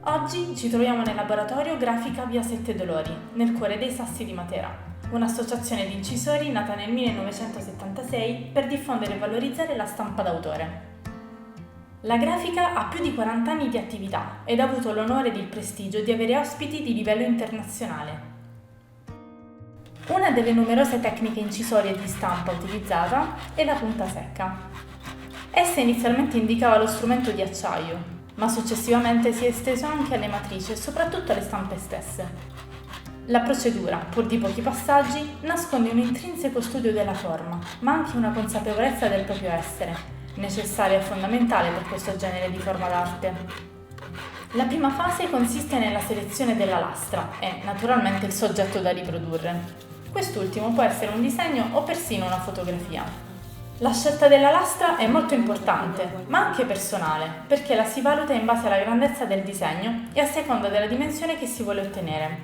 Oggi ci troviamo nel laboratorio Grafica Via Sette Dolori, nel cuore dei Sassi di Matera, un'associazione di incisori nata nel 1976 per diffondere e valorizzare la stampa d'autore. La grafica ha più di 40 anni di attività ed ha avuto l'onore ed il prestigio di avere ospiti di livello internazionale. Una delle numerose tecniche incisorie di stampa utilizzata è la punta secca. Essa inizialmente indicava lo strumento di acciaio, ma successivamente si è esteso anche alle matrici e soprattutto alle stampe stesse. La procedura, pur di pochi passaggi, nasconde un intrinseco studio della forma, ma anche una consapevolezza del proprio essere, necessaria e fondamentale per questo genere di forma d'arte. La prima fase consiste nella selezione della lastra e, naturalmente, il soggetto da riprodurre. Quest'ultimo può essere un disegno o persino una fotografia. La scelta della lastra è molto importante, ma anche personale, perché la si valuta in base alla grandezza del disegno e a seconda della dimensione che si vuole ottenere.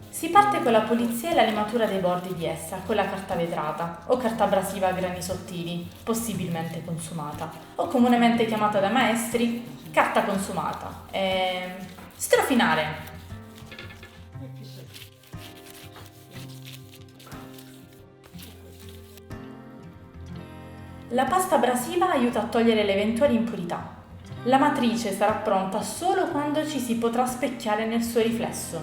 Si parte con la pulizia e la limatura dei bordi di essa con la carta vetrata o carta abrasiva a grani sottili, possibilmente consumata, o comunemente chiamata dai maestri carta consumata. Strofinare. La pasta abrasiva aiuta a togliere le eventuali impurità. La matrice sarà pronta solo quando ci si potrà specchiare nel suo riflesso.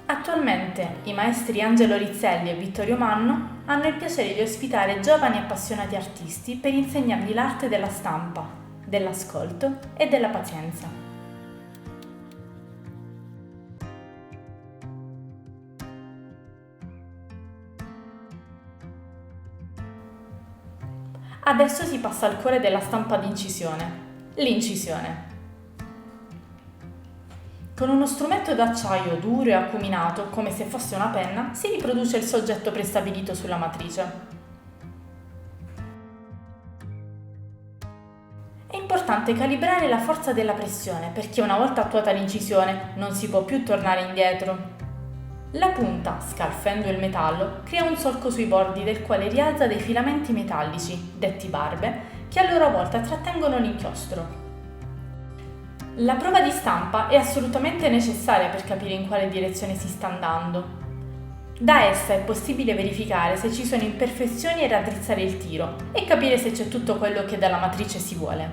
Attualmente i maestri Angelo Rizzelli e Vittorio Manno hanno il piacere di ospitare giovani appassionati artisti per insegnargli l'arte della stampa, dell'ascolto e della pazienza. Adesso si passa al cuore della stampa d'incisione, l'incisione. Con uno strumento d'acciaio duro e acuminato, come se fosse una penna, si riproduce il soggetto prestabilito sulla matrice. È importante calibrare la forza della pressione perché una volta attuata l'incisione non si può più tornare indietro. La punta, scalfendo il metallo, crea un solco sui bordi del quale rialza dei filamenti metallici, detti barbe, che a loro volta trattengono l'inchiostro. La prova di stampa è assolutamente necessaria per capire in quale direzione si sta andando. Da essa è possibile verificare se ci sono imperfezioni e raddrizzare il tiro e capire se c'è tutto quello che dalla matrice si vuole.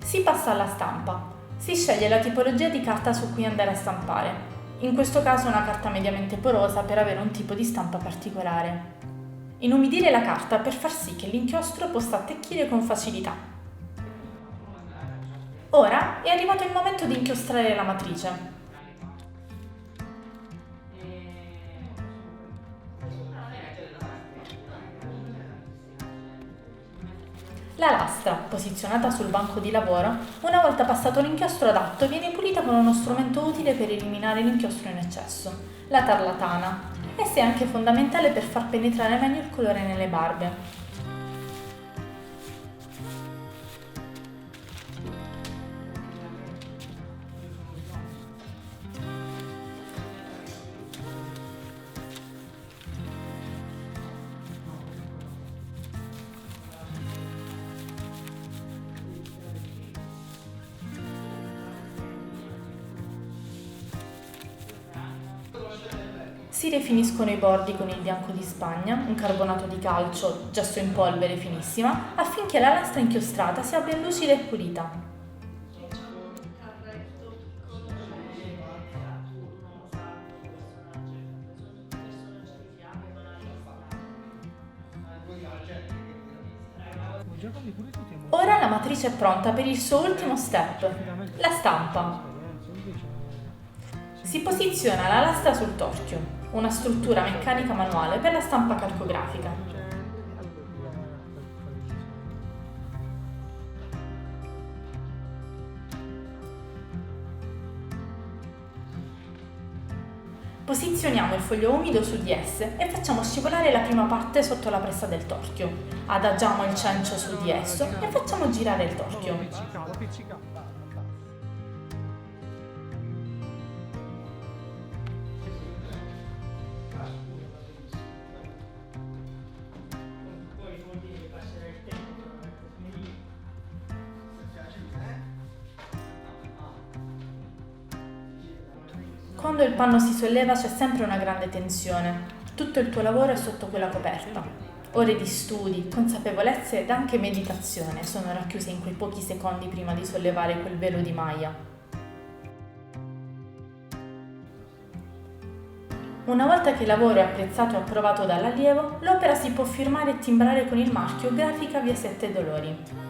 Si passa alla stampa. Si sceglie la tipologia di carta su cui andare a stampare. In questo caso una carta mediamente porosa per avere un tipo di stampa particolare. Inumidire la carta per far sì che l'inchiostro possa attecchire con facilità. Ora è arrivato il momento di inchiostrare la matrice. La lastra, posizionata sul banco di lavoro, una volta passato l'inchiostro adatto, viene pulita con uno strumento utile per eliminare l'inchiostro in eccesso, la tarlatana. Essa è anche fondamentale per far penetrare meglio il colore nelle barbe. Si rifiniscono i bordi con il bianco di Spagna, un carbonato di calcio, gesso in polvere finissima, affinché la lastra inchiostrata sia ben lucida e pulita. Ora la matrice è pronta per il suo ultimo step, la stampa. Si posiziona la lastra sul torchio, una struttura meccanica manuale per la stampa calcografica. Posizioniamo il foglio umido su di esse e facciamo scivolare la prima parte sotto la pressa del torchio. Adagiamo il cencio su di esso e facciamo girare il torchio. Quando il panno si solleva c'è sempre una grande tensione. Tutto il tuo lavoro è sotto quella coperta. Ore di studi, consapevolezze ed anche meditazione sono racchiuse in quei pochi secondi prima di sollevare quel velo di maglia. Una volta che il lavoro è apprezzato e approvato dall'allievo, l'opera si può firmare e timbrare con il marchio Grafica via Sette Dolori.